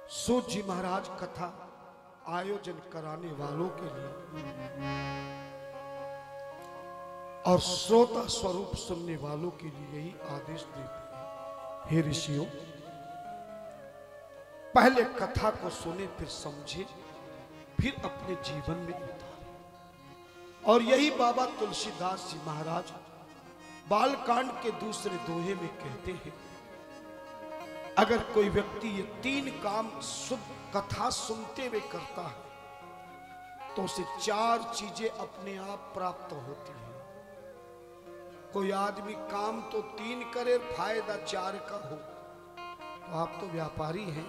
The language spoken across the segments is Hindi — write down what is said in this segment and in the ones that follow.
सूत जी महाराज कथा आयोजन कराने वालों के लिए और श्रोता स्वरूप सुनने वालों के लिए यही आदेश देते हैं, हे ऋषियों, पहले कथा को सुने, फिर समझे, फिर अपने जीवन में उतारे। और यही बाबा तुलसीदास जी महाराज बालकांड के दूसरे दोहे में कहते हैं, अगर कोई व्यक्ति ये तीन काम शुद्ध कथा सुनते हुए करता है तो उसे चार चीजें अपने आप प्राप्त होती हैं। कोई आदमी काम तो तीन करे, फायदा चार का हो, तो आप तो व्यापारी हैं,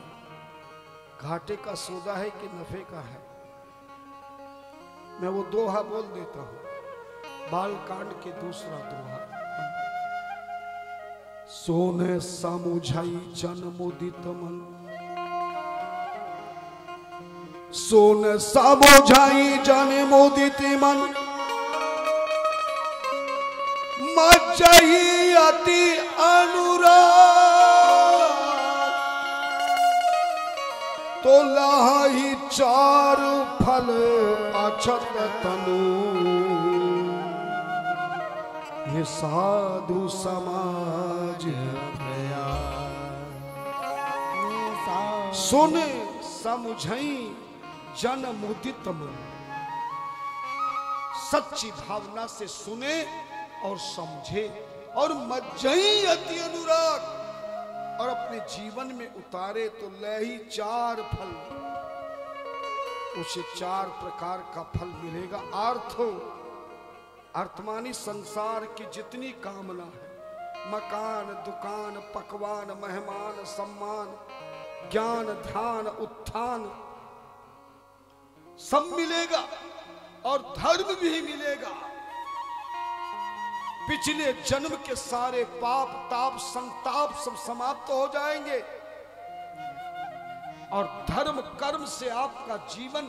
घाटे का सौदा है कि नफे का है? मैं वो दोहा बोल देता हूं, बालकांड के दूसरा दोहा। सोने सामुझाई जन मुदित मन, सोने सामुझाई जन मुदित मन, मज्जही अति अनुराग, तो लाही चार फल अछत तनु, ये साधु समाज सुन समुझई जन मुदित मन, सच्ची भावना से सुने और समझे, और मज्जई अति अनुराग, और अपने जीवन में उतारे तो लही चार फल, उसे चार प्रकार का फल मिलेगा। अर्थमानी संसार की जितनी कामना है, मकान, दुकान, पकवान, मेहमान, सम्मान, ज्ञान, ध्यान, उत्थान, सब मिलेगा और धर्म भी मिलेगा। पिछले जन्म के सारे पाप, ताप, संताप सब समाप्त हो जाएंगे और धर्म कर्म से आपका जीवन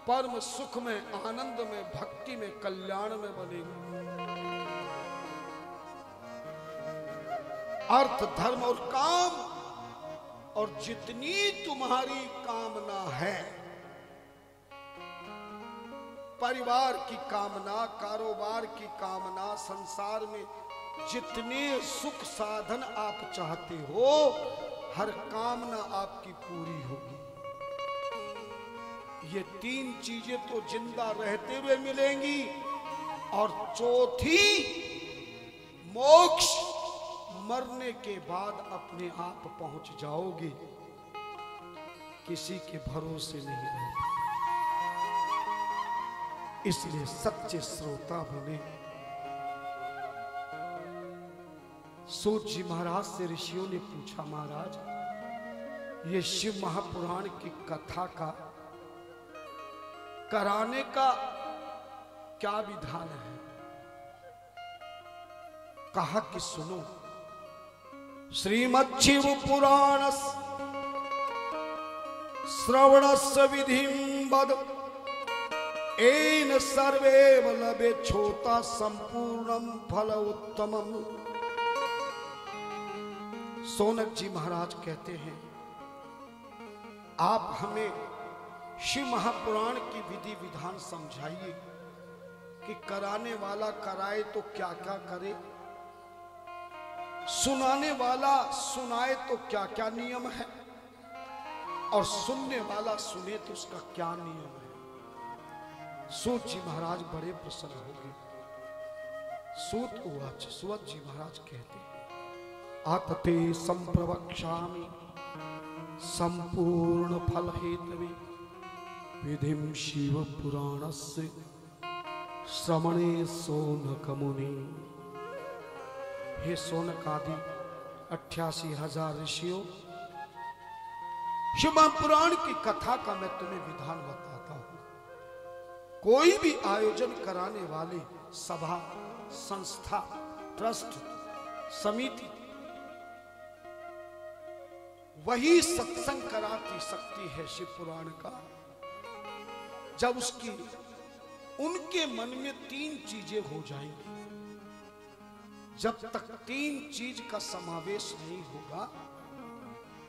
परम सुख में, आनंद में, भक्ति में, कल्याण में बनेगा। अर्थ, धर्म और काम, और जितनी तुम्हारी कामना है, परिवार की कामना, कारोबार की कामना, संसार में जितने सुख साधन आप चाहते हो, हर कामना आपकी पूरी होगी। ये तीन चीजें तो जिंदा रहते हुए मिलेंगी, और चौथी मोक्ष, मरने के बाद अपने आप पहुंच जाओगे, किसी के भरोसे नहीं रहोगे। इसलिए सच्चे श्रोता बने। सूत जी महाराज से ऋषियों ने पूछा, महाराज ये शिव महापुराण की कथा का कराने का क्या विधान है? कहा कि सुनो, श्रीमद् शिव पुराण श्रवणस्य विधिं वद, एन सर्वे लभे छोटा संपूर्णम फल उत्तमम। सोनक जी महाराज कहते हैं, आप हमें शिव महापुराण की विधि विधान समझाइए कि कराने वाला कराए तो क्या क्या करे, सुनाने वाला सुनाए तो क्या क्या नियम है, और सुनने वाला सुने तो उसका क्या नियम है। सूत जी महाराज बड़े प्रसन्न हो गए। सूत उवाच, सूत जी महाराज कहते हैं, आतते संप्रवक्ष्यामि संपूर्ण फल हेतवे, विधिं शिव पुराणस्य श्रवणे सोनक मुनि। हे सोनक आदि 88,000 ऋषियों, शिव पुराण की कथा का मैं तुम्हें विधान बताता हूं। कोई भी आयोजन कराने वाले सभा, संस्था, ट्रस्ट, समिति, वही सत्संग कराती सकती है शिव पुराण का, जब उसकी उनके मन में तीन चीजें हो जाएंगी। जब तक तीन चीज का समावेश नहीं होगा,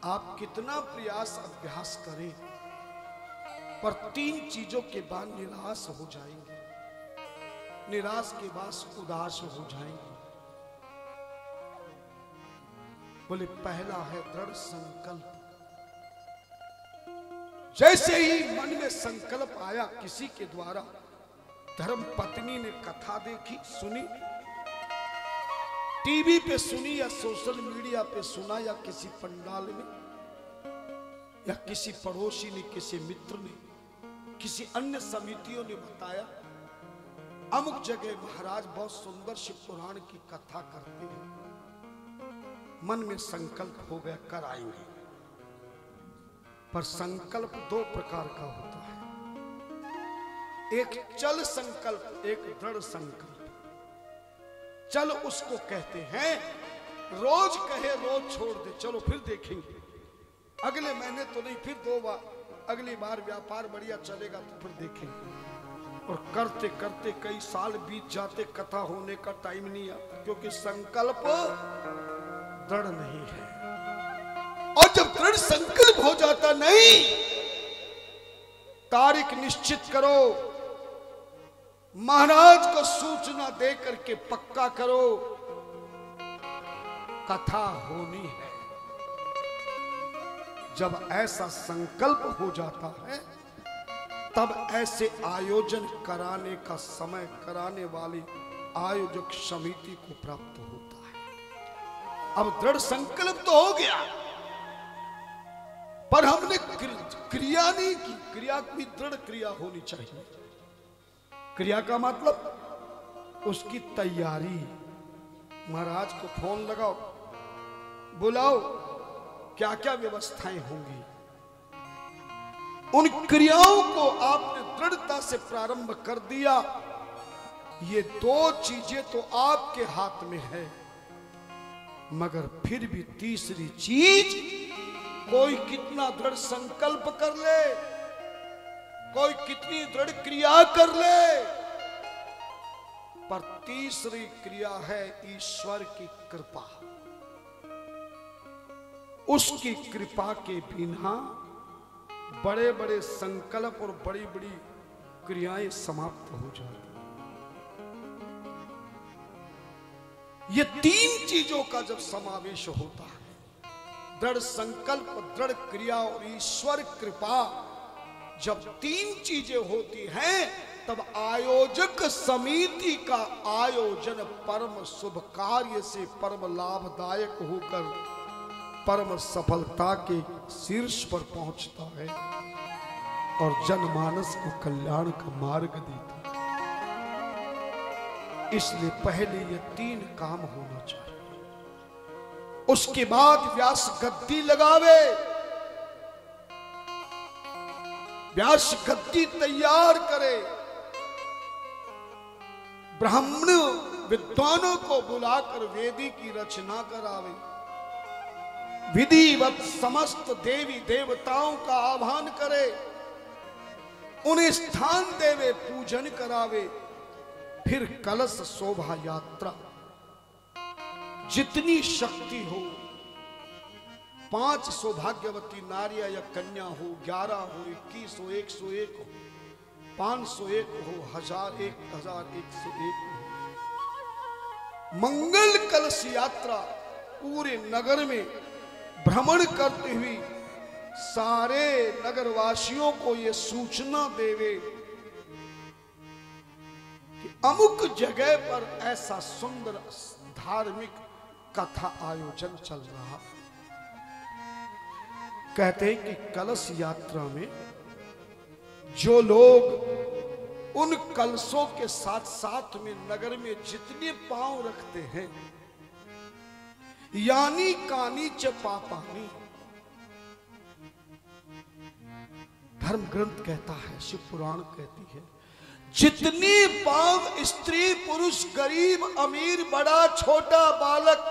आप कितना प्रयास अभ्यास करें, पर 3 चीजों के बाद निराश हो जाएंगे। निराश के बाद उदास हो जाएंगे। बोले पहला है दृढ़ संकल्प। जैसे ही मन में संकल्प आया, किसी के द्वारा धर्म पत्नी ने कथा देखी, सुनी, टीवी पे सुनी या सोशल मीडिया पे सुना या किसी पंडाल में या किसी पड़ोसी ने, किसी मित्र ने, किसी अन्य समितियों ने बताया अमुक जगह महाराज बहुत सुंदर शिव पुराण की कथा करते हैं। मन में संकल्प हो गया, कर आएंगे। पर संकल्प 2 प्रकार का होता है, एक चल संकल्प, एक दृढ़ संकल्प। चल उसको कहते हैं रोज कहे रोज छोड़ दे, चलो फिर देखेंगे, अगले महीने तो नहीं, फिर 2 बार, अगली बार व्यापार बढ़िया चलेगा तो फिर देखेंगे। और करते करते कई साल बीत जाते, कथा होने का टाइम नहीं आता, क्योंकि संकल्प दृढ़ नहीं है। और जब दृढ़ संकल्प हो जाता, नहीं, तारीख निश्चित करो, महाराज को सूचना दे करके पक्का करो, कथा होनी है। जब ऐसा संकल्प हो जाता है, तब ऐसे आयोजन कराने का समय कराने वाली आयोजक समिति को प्राप्त होता है। अब दृढ़ संकल्प तो हो गया, पर हमने क्रिया नहीं की। क्रिया की दृढ़ क्रिया होनी चाहिए। क्रिया का मतलब उसकी तैयारी। महाराज को फोन लगाओ, बुलाओ, क्या क्या व्यवस्थाएं होंगी, उन क्रियाओं को आपने दृढ़ता से प्रारंभ कर दिया। ये 2 चीजें तो आपके हाथ में है, मगर फिर भी तीसरी चीज, कोई कितना दृढ़ संकल्प कर ले, कोई कितनी दृढ़ क्रिया कर ले, पर तीसरी क्रिया है ईश्वर की कृपा। उसकी कृपा के बिना बड़े बड़े संकल्प और बड़ी बड़ी क्रियाएं समाप्त हो जाती। ये 3 चीजों का जब समावेश होता है, दृढ़ संकल्प, दृढ़ क्रिया और ईश्वर कृपा, जब 3 चीजें होती हैं, तब आयोजक समिति का आयोजन परम शुभ कार्य से परम लाभदायक होकर परम सफलता के शीर्ष पर पहुंचता है और जनमानस को कल्याण का मार्ग देता है। इसलिए पहले ये 3 काम होना चाहिए। उसके बाद व्यास गद्दी लगावे, व्यास गद्दी तैयार करे, ब्राह्मण विद्वानों को बुलाकर वेदी की रचना करावे, विधिवत समस्त देवी देवताओं का आह्वान करे, उन्हें स्थान देवे, पूजन करावे, फिर कलश शोभा यात्रा, जितनी शक्ति हो, 5 सौभाग्यवती नारियां या कन्या हो, 11 हो, 21 हो, 101 हो, 501 हो, 1000, 1101 हो, मंगल कलश यात्रा पूरे नगर में भ्रमण करते हुए सारे नगरवासियों को यह सूचना देवे कि अमुक जगह पर ऐसा सुंदर धार्मिक कथा आयोजन चल रहा। कहते हैं कि कलश यात्रा में जो लोग उन कलशों के साथ साथ में नगर में जितने पांव रखते हैं, यानी कानी च पापानी, धर्म ग्रंथ कहता है, शिव पुराण कहती है, जितने पांव स्त्री पुरुष गरीब अमीर बड़ा छोटा बालक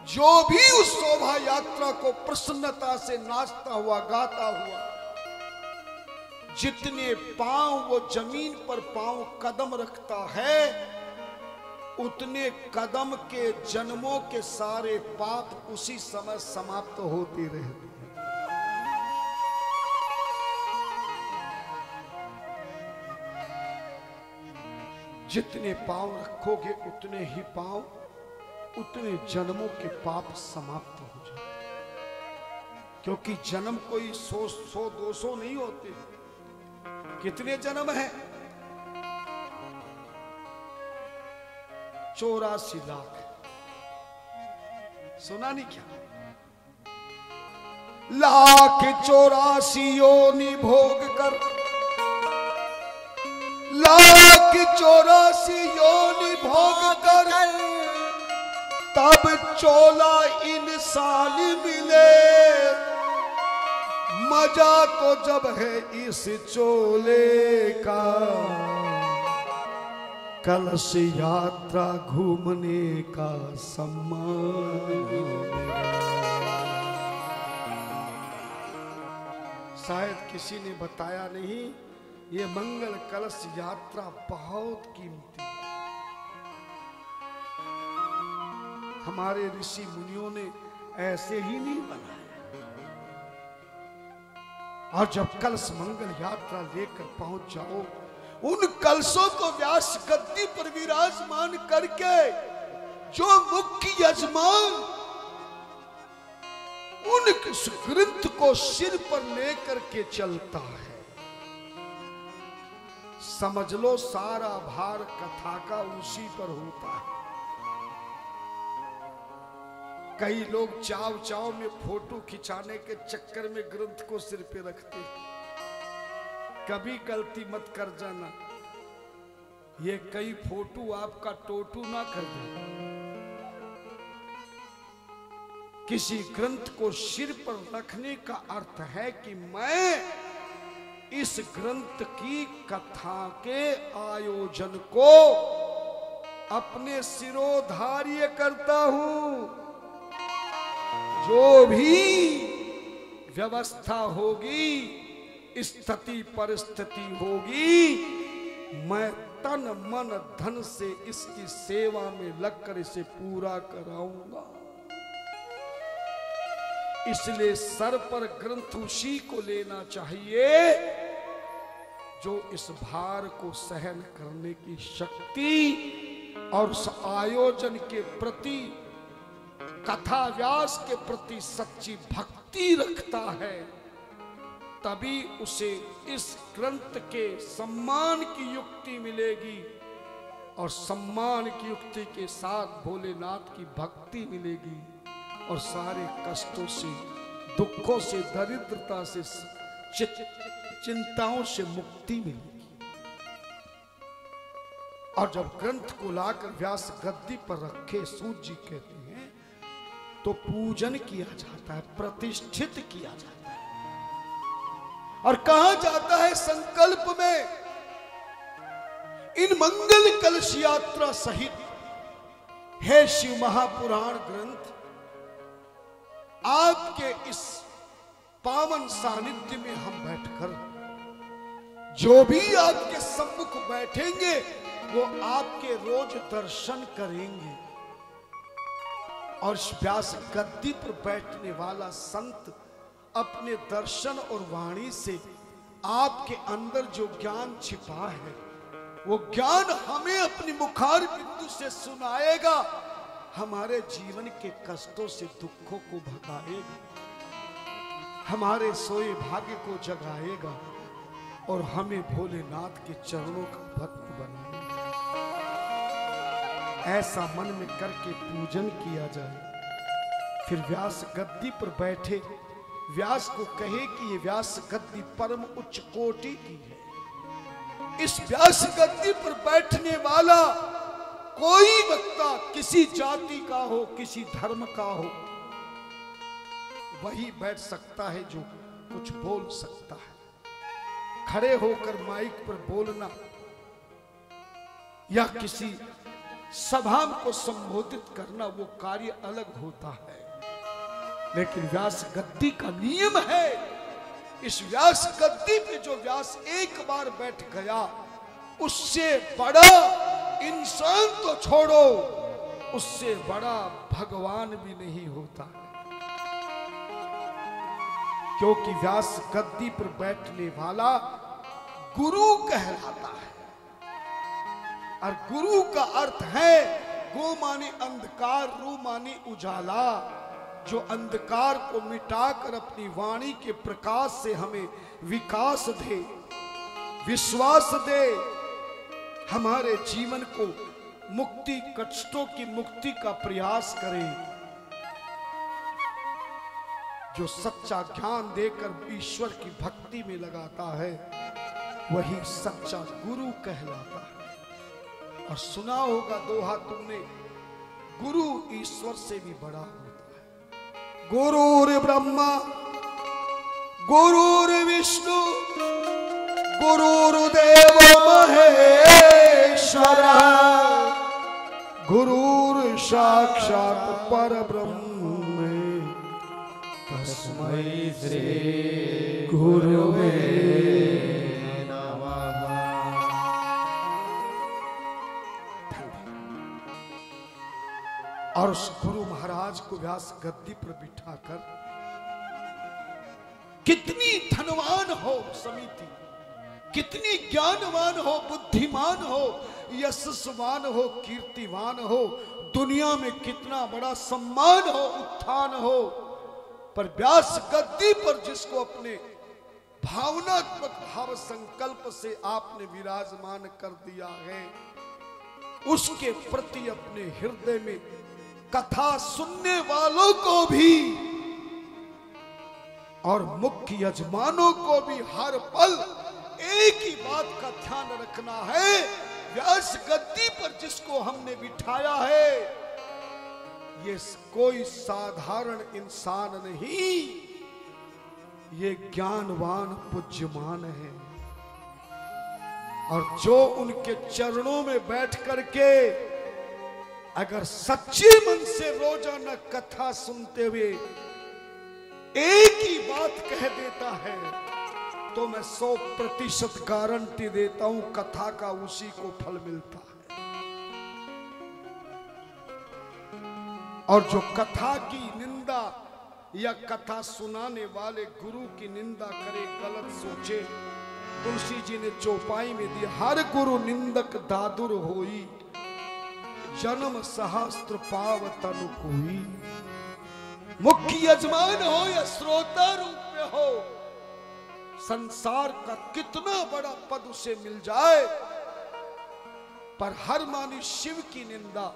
जो भी उस शोभा यात्रा को प्रसन्नता से नाचता हुआ गाता हुआ, जितने पांव वो जमीन पर पांव कदम रखता है, उतने कदम के जन्मों के सारे पाप उसी समय समाप्त होते रहते हैं। जितने पांव रखोगे उतने ही पांव, उतने जन्मों के पाप समाप्त हो जाते, क्योंकि जन्म कोई 100-200 नहीं होते। कितने जन्म है? 84 लाख। सुना नहीं क्या? 1,84,000 योनि भोग कर, 1,84,000 योनि भोग कर, तब 14 इंसान मिले। मजा तो जब है इस चोले का, कलश यात्रा घूमने का सम्मान। शायद किसी ने बताया नहीं, ये मंगल कलश यात्रा बहुत कीमती है। हमारे ऋषि मुनियों ने ऐसे ही नहीं बनाया। और जब कलश मंगल यात्रा लेकर पहुंच जाओ, उन कलशों को व्यास गद्दी पर विराजमान करके जो मुख्य यजमान उन ग्रंथ को सिर पर लेकर के चलता है, समझ लो सारा भार कथा का उसी पर होता है। कई लोग चाव चाव में फोटो खिंचाने के चक्कर में ग्रंथ को सिर पे रखते हैं। कभी गलती मत कर जाना, ये कई फोटो आपका टोटू ना कर दे। किसी ग्रंथ को सिर पर रखने का अर्थ है कि मैं इस ग्रंथ की कथा के आयोजन को अपने सिरोधार्य करता हूं। जो भी व्यवस्था होगी, स्थिति परिस्थिति होगी, मैं तन मन धन से इसकी सेवा में लगकर इसे पूरा कराऊंगा। इसलिए सर पर ग्रंथ उसी को लेना चाहिए जो इस भार को सहन करने की शक्ति और उस आयोजन के प्रति, कथा व्यास के प्रति सच्ची भक्ति रखता है। तभी उसे इस ग्रंथ के सम्मान की युक्ति मिलेगी और सम्मान की युक्ति के साथ भोलेनाथ की भक्ति मिलेगी और सारे कष्टों से, दुखों से, दरिद्रता से, चिंताओं से मुक्ति मिलेगी। और जब ग्रंथ को लाकर व्यास गद्दी पर रखे, सूत जी कहते हैं, तो पूजन किया जाता है, प्रतिष्ठित किया जाता है। और कहा जाता है संकल्प में, इन मंगल कलश यात्रा सहित है शिव महापुराण ग्रंथ आपके इस पावन सानिध्य में हम बैठकर, जो भी आपके सम्मुख बैठेंगे वो आपके रोज दर्शन करेंगे। और व्यास गद्दी पर बैठने वाला संत अपने दर्शन और वाणी से आपके अंदर जो ज्ञान छिपा है, वो ज्ञान हमें अपनी मुखार बिंदु से सुनाएगा, हमारे जीवन के कष्टों से, दुखों को भगाएगा, हमारे सोए भाग्य को जगाएगा और हमें भोलेनाथ के चरणों का भक्त बनाएगा। ऐसा मन में करके पूजन किया जाए। फिर व्यास गद्दी पर बैठे, व्यास को कहे कि ये व्यास गद्दी परम उच्च कोटि की है। इस व्यास गद्दी पर बैठने वाला कोई वक्ता किसी जाति का हो, किसी धर्म का हो, वही बैठ सकता है जो कुछ बोल सकता है। खड़े होकर माइक पर बोलना या किसी सभा को संबोधित करना वो कार्य अलग होता है, लेकिन व्यास गद्दी का नियम है। इस व्यास गद्दी पे जो व्यास एक बार बैठ गया, उससे बड़ा इंसान तो छोड़ो, उससे बड़ा भगवान भी नहीं होता, क्योंकि व्यास गद्दी पर बैठने वाला गुरु कहलाता है। और गुरु का अर्थ है गो माने अंधकार, रू माने उजाला, जो अंधकार को मिटाकर अपनी वाणी के प्रकाश से हमें विकास दे, विश्वास दे, हमारे जीवन को मुक्ति, कष्टों की मुक्ति का प्रयास करे। जो सच्चा ज्ञान देकर ईश्वर की भक्ति में लगाता है वही सच्चा गुरु कहलाता है। और सुना होगा दोहा तुमने, गुरु ईश्वर से भी बड़ा होता है। गुरुर् ब्रह्मा गुरुर्विष्णु गुरुर्देव महेश्वर गुरुर् साक्षात् परब्रह्म तस्मै श्री गुरुवे नमः। और उस गुरु महाराज को व्यास गद्दी पर बिठाकर, कितनी धनवान हो समिति, कितनी ज्ञानवान हो, बुद्धिमान हो, यशस्वान हो, कीर्तिवान हो, दुनिया में कितना बड़ा सम्मान हो, उत्थान हो, पर व्यास गद्दी पर जिसको अपने भावनात्मक भाव संकल्प से आपने विराजमान कर दिया है, उसके प्रति अपने हृदय में कथा सुनने वालों को भी और मुख्य यजमानों को भी हर पल एक ही बात का ध्यान रखना है, व्यास गद्दी पर जिसको हमने बिठाया है ये कोई साधारण इंसान नहीं, ये ज्ञानवान पूज्यमान है। और जो उनके चरणों में बैठ करके अगर सच्चे मन से रोजाना कथा सुनते हुए एक ही बात कह देता है तो मैं 100% गारंटी देता हूं कथा का उसी को फल मिलता है। और जो कथा की निंदा या कथा सुनाने वाले गुरु की निंदा करे, गलत सोचे, तुलसी जी ने चौपाई में दी, हर गुरु निंदक दादुर होई, जन्म सहस्त्र पाव तनु कोई। मुख्य यजमान हो या श्रोता रूप में हो, संसार का कितना बड़ा पद उसे मिल जाए, पर हर मानी शिव की निंदा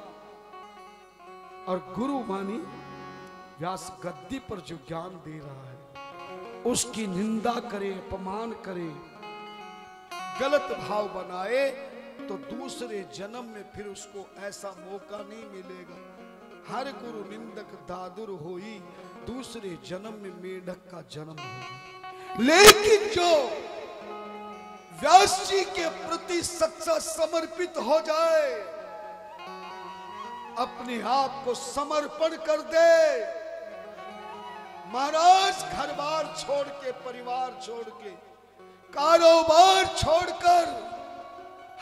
और गुरु मानी व्यास गद्दी पर जो ज्ञान दे रहा है उसकी निंदा करे, अपमान करे, गलत भाव बनाए तो दूसरे जन्म में फिर उसको ऐसा मौका नहीं मिलेगा। हर गुरु निंदक दादुर होई, दूसरे जन्म में मेढक का जन्म होगा। लेकिन जो व्यास जी के प्रति सच्चा समर्पित हो जाए, अपने आप को समर्पण कर दे, महाराज घर बार छोड़ के, परिवार छोड़ के, कारोबार छोड़कर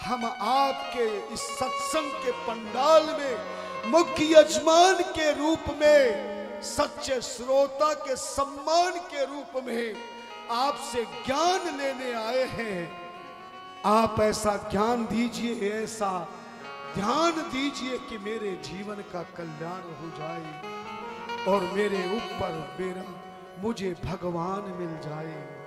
हम आपके इस सत्संग के पंडाल में मुख्य यजमान के रूप में, सच्चे श्रोता के सम्मान के रूप में आपसे ज्ञान लेने आए हैं। आप ऐसा ज्ञान दीजिए, ऐसा ध्यान दीजिए कि मेरे जीवन का कल्याण हो जाए और मेरे ऊपर मुझे भगवान मिल जाए।